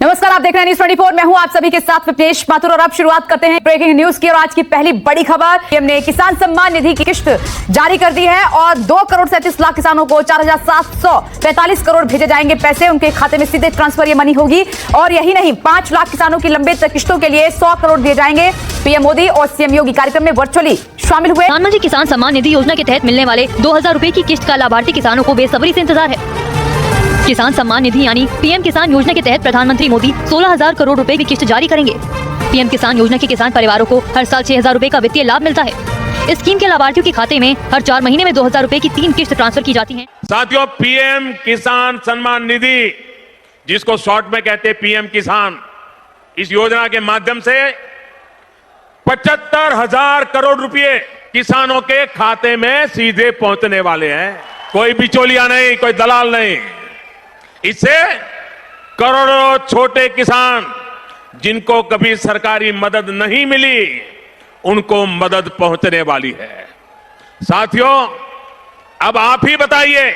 नमस्कार, आप देख रहे हैं न्यूज 24। मैं हूं आप सभी के साथ विपनेश माथुर और अब शुरुआत करते हैं ब्रेकिंग न्यूज की। और आज की पहली बड़ी खबर, पीएम ने किसान सम्मान निधि की किश्त जारी कर दी है और 2 करोड़ 37 लाख किसानों को 4,745 करोड़ भेजे जाएंगे पैसे। उनके खाते में सीधे ट्रांसफर ये मनी होगी। और यही नहीं, 5 लाख किसानों की लंबित किश्तों के लिए 100 करोड़ दिए जाएंगे। पीएम मोदी और सीएम योगी कार्यक्रम में वर्चुअली शामिल हुए। प्रधानमंत्री किसान सम्मान निधि योजना के तहत मिलने वाले 2,000 रूपए की किश्त का लाभार्थी किसानों को बेसब्री से इंतजार है। किसान सम्मान निधि यानी पीएम किसान योजना के तहत प्रधानमंत्री मोदी 16,000 करोड़ रुपए की किश्त जारी करेंगे। पीएम किसान योजना के किसान परिवारों को हर साल 6,000 रूपए का वित्तीय लाभ मिलता है। इस स्कीम के लाभार्थियों के खाते में हर 4 महीने में 2,000 रूपए की 3 किश्त ट्रांसफर की जाती हैं। साथियों, पीएम किसान सम्मान निधि, जिसको शॉर्ट में कहते हैं पीएम किसान, इस योजना के माध्यम से 75,000 करोड़ रुपए किसानों के खाते में सीधे पहुंचने वाले हैं। कोई बिचौलिया नहीं, कोई दलाल नहीं। इससे करोड़ों छोटे किसान जिनको कभी सरकारी मदद नहीं मिली, उनको मदद पहुंचने वाली है। साथियों, अब आप ही बताइए।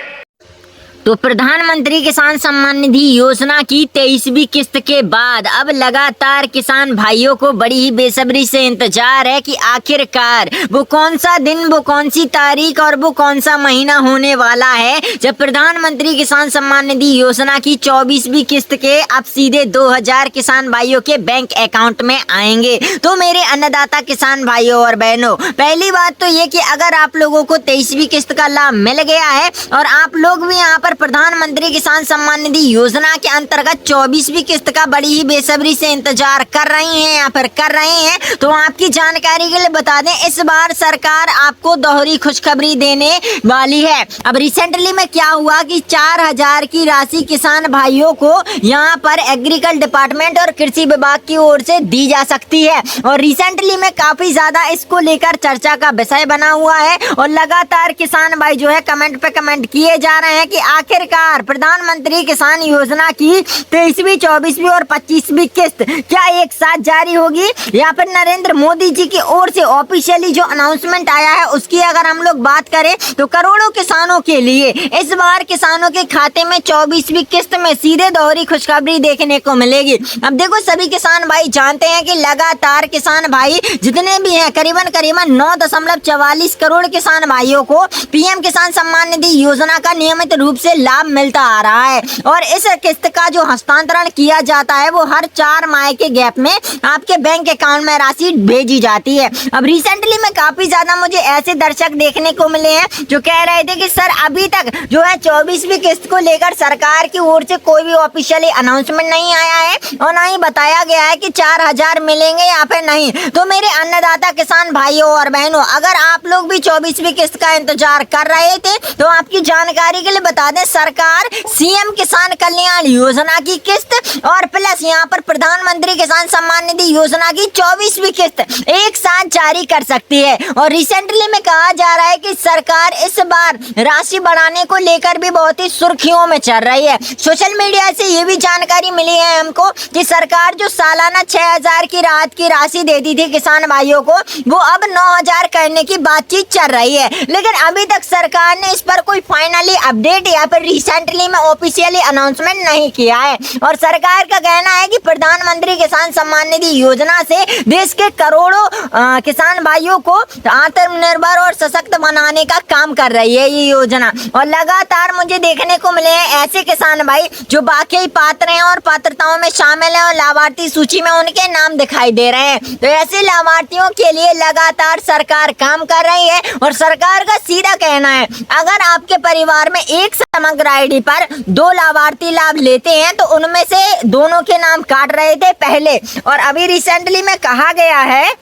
तो प्रधानमंत्री किसान सम्मान निधि योजना की 23वीं किस्त के बाद अब लगातार किसान भाइयों को बड़ी ही बेसब्री से इंतजार है कि आखिरकार वो कौन सा दिन, वो कौन सी तारीख और वो कौन सा महीना होने वाला है जब प्रधानमंत्री किसान सम्मान निधि योजना की 24वीं किस्त के अब सीधे 2,000 किसान भाइयों के बैंक अकाउंट में आएंगे। तो मेरे अन्नदाता किसान भाइयों और बहनों, पहली बात तो ये कि अगर आप लोगों को 23वीं किस्त का लाभ मिल गया है और आप लोग भी यहाँ पर प्रधानमंत्री किसान सम्मान निधि योजना के अंतर्गत 24वीं किस्त का बड़ी ही बेसब्री से इंतजार कर रही हैं या फिर कर रहे हैं, तो आपकी जानकारी के लिए बता दें, इस बार सरकार आपको दोहरी खुशखबरी देने वाली है। अब रिसेंटली में क्या हुआ कि 4,000 की राशि किसान भाइयों को यहाँ पर एग्रीकल्चर डिपार्टमेंट और कृषि विभाग की ओर से दी जा सकती है। और रिसेंटली में काफी ज्यादा इसको लेकर चर्चा का विषय बना हुआ है और लगातार किसान भाई जो है कमेंट पे कमेंट किए जा रहे हैं कि आखिरकार प्रधानमंत्री किसान योजना की 23वीं, 24वीं और 25वीं किस्त क्या एक साथ जारी होगी या फिर नरेंद्र मोदी जी की ओर से ऑफिशियली जो अनाउंसमेंट आया है उसकी अगर हम लोग बात करें तो करोड़ों किसानों के लिए इस बार किसानों के खाते में 24वीं किस्त में सीधे दोहरी खुशखबरी देखने को मिलेगी। अब देखो, सभी किसान भाई जानते हैं कि लगातार किसान भाई जितने भी हैं करीबन 9.44 करोड़ किसान भाइयों को पीएम किसान सम्मान निधि योजना का नियमित रूप से लाभ मिलता आ रहा है। और इस किस्त का जो हस्तांतरण किया जाता है वो हर 4 माह के गैप में आपके बैंक अकाउंट में राशि भेजी जाती है। अब रिसेंटली में काफी ज्यादा मुझे ऐसे दर्शक देखने को मिले हैं जो कह रहे थे कि सर अभी तक जो है 24वीं किस्त को लेकर सरकार की ओर से कोई भी ऑफिशियली अनाउंसमेंट नहीं आया है और ना ही बताया गया है कि 4,000 मिलेंगे या फिर नहीं। तो मेरे अन्नदाता किसान भाइयों और बहनों, अगर आप लोग भी 24वीं किस्त का इंतजार कर रहे थे तो आपकी जानकारी के लिए बता दें, सरकार सीएम किसान कल्याण योजना की किस्त और प्लस यहाँ पर प्रधानमंत्री किसान सम्मान निधि योजना की 24वीं किस्त एक साथ जारी कर सकती है। और रिसेंटली में कहा जा रहा है कि सरकार इस बार राशि बढ़ाने को लेकर भी बहुत ही सुर्खियों में चल रही है। सोशल मीडिया से ये भी जानकारी मिली है हमको कि सरकार जो सालाना 6,000 की राहत की राशि देती थी किसान भाइयों को, वो अब 9,000 करने की बातचीत चल रही है। लेकिन अभी तक सरकार ने इस पर कोई फाइनली अपडेट या फिर रिसेंटली में ऑफिशियली अनाउंसमेंट नहीं किया है। और सरकार का कहना है कि प्रधानमंत्री किसान सम्मान निधि योजना से देश के करोड़ों किसान भाइयों को आत्मनिर्भर और सशक्त बनाने का काम कर रही है ये योजना। और लगातार मुझे देखने को मिले हैं ऐसे किसान भाई जो वाकई पात्र हैं और पात्रताओं में शामिल हैं और लाभार्थी सूची में उनके नाम दिखाई दे रहे हैं। तो ऐसे लाभार्थियों के लिए लगातार सरकार काम कर रही है। और सरकार का सीधा कहना है, अगर आपके परिवार में एक समग्र आईडी पर 2 लाभार्थी लाभ लेते हैं तो उनमें से दोनों के नाम काट रहे थे पहले, और अभी रिसेंटली में कहा गया है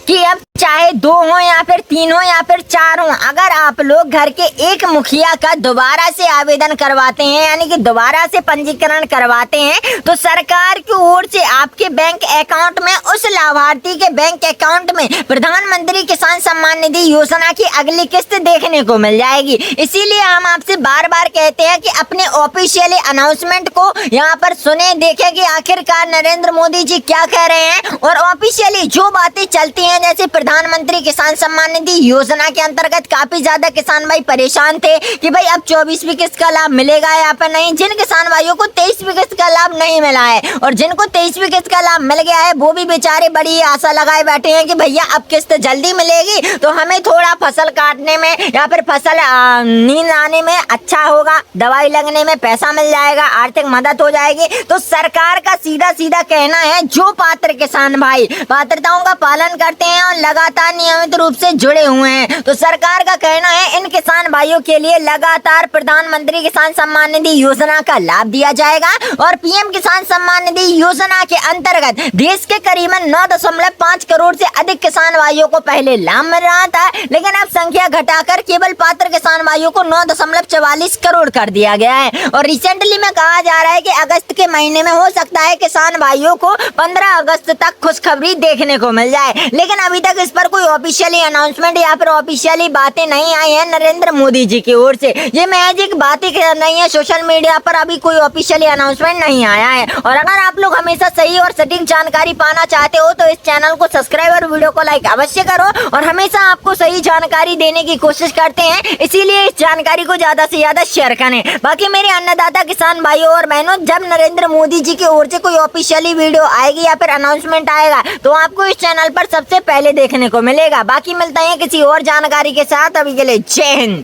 कि अब चाहे 2 हो या फिर 3 हो या फिर 4 हो, अगर आप लोग घर के एक मुखिया का दोबारा से आवेदन करवाते हैं यानी कि दोबारा से पंजीकरण करवाते हैं तो सरकार की ओर से आपके बैंक अकाउंट में, उस लाभार्थी के बैंक अकाउंट में प्रधानमंत्री किसान सम्मान निधि योजना की अगली किस्त देखने को मिल जाएगी। इसीलिए हम आपसे बार बार कहते हैं कि अपने ऑफिशियली अनाउंसमेंट को यहाँ पर सुने, देखें कि आखिरकार नरेंद्र मोदी जी क्या कह रहे हैं और ऑफिशियली जो बातें चलती हैं हैं जैसे प्रधानमंत्री किसान सम्मान निधि योजना के अंतर्गत काफी ज्यादा किसान भाई परेशान थे कि भाई अब 24वीं किस्त का लाभ मिलेगा या फिर नहीं। जिन किसान भाइयों को 23वीं किस्त का लाभ नहीं मिला है और जिनको 23वीं किस्त का लाभ मिल गया है वो भी बेचारे बड़ी आशा लगाए बैठे हैं कि भैया अब किस्त जल्दी मिलेगी तो हमें थोड़ा फसल काटने में या फिर फसल नींद आने में अच्छा होगा, दवाई लगने में पैसा मिल जाएगा, आर्थिक मदद हो जाएगी। तो सरकार का सीधा सीधा कहना है जो पात्र किसान भाई पात्रताओं का पालन करते हैं और लगातार नियमित रूप से जुड़े हुए हैं तो सरकार का कहना है इन किसान भाइयों के लिए लगातार प्रधानमंत्री किसान सम्मान निधि योजना का लाभ दिया जाएगा। और पीएम किसान सम्मान निधि योजना के अंतर्गत देश के करीबन 9.5 करोड़ से अधिक किसान भाइयों को पहले लाभ मिल रहा था, लेकिन अब संख्या घटाकर केवल पात्र किसान भाइयों को 9.44 करोड़ कर दिया गया है। और रिसेंटली में कहा जा रहा है कि अगस्त के महीने में हो सकता है किसान भाइयों को 15 अगस्त तक खुशखबरी देखने को मिल जाए, लेकिन अभी तक इस पर कोई ऑफिशियली अनाउंसमेंट या फिर ऑफिशियली बातें नहीं आई है नरेंद्र मोदी जी की ओर से। ये महज एक बातें नहीं है, सोशल मीडिया पर अभी कोई ऑफिशियली अनाउंसमेंट नहीं आया है। और अगर आप लोग हमेशा सही और सटीक जानकारी पाना चाहते हो तो इस चैनल को सब्सक्राइब और वीडियो को लाइक अवश्य करो। और हमेशा आपको सही जानकारी देने की कोशिश करते हैं, इसीलिए इस जानकारी को ज्यादा से ज्यादा शेयर करें। बाकी मेरे अन्नदाता किसान भाइयों और बहनों, जब नरेंद्र मोदी जी की ओर से कोई ऑफिशियली वीडियो आएगी या फिर अनाउंसमेंट आएगा तो आपको इस चैनल पर सबसे पहले देखने को मिलेगा। बाकी मिलते हैं किसी और जानकारी के साथ, अभी के लिए जय हिंद।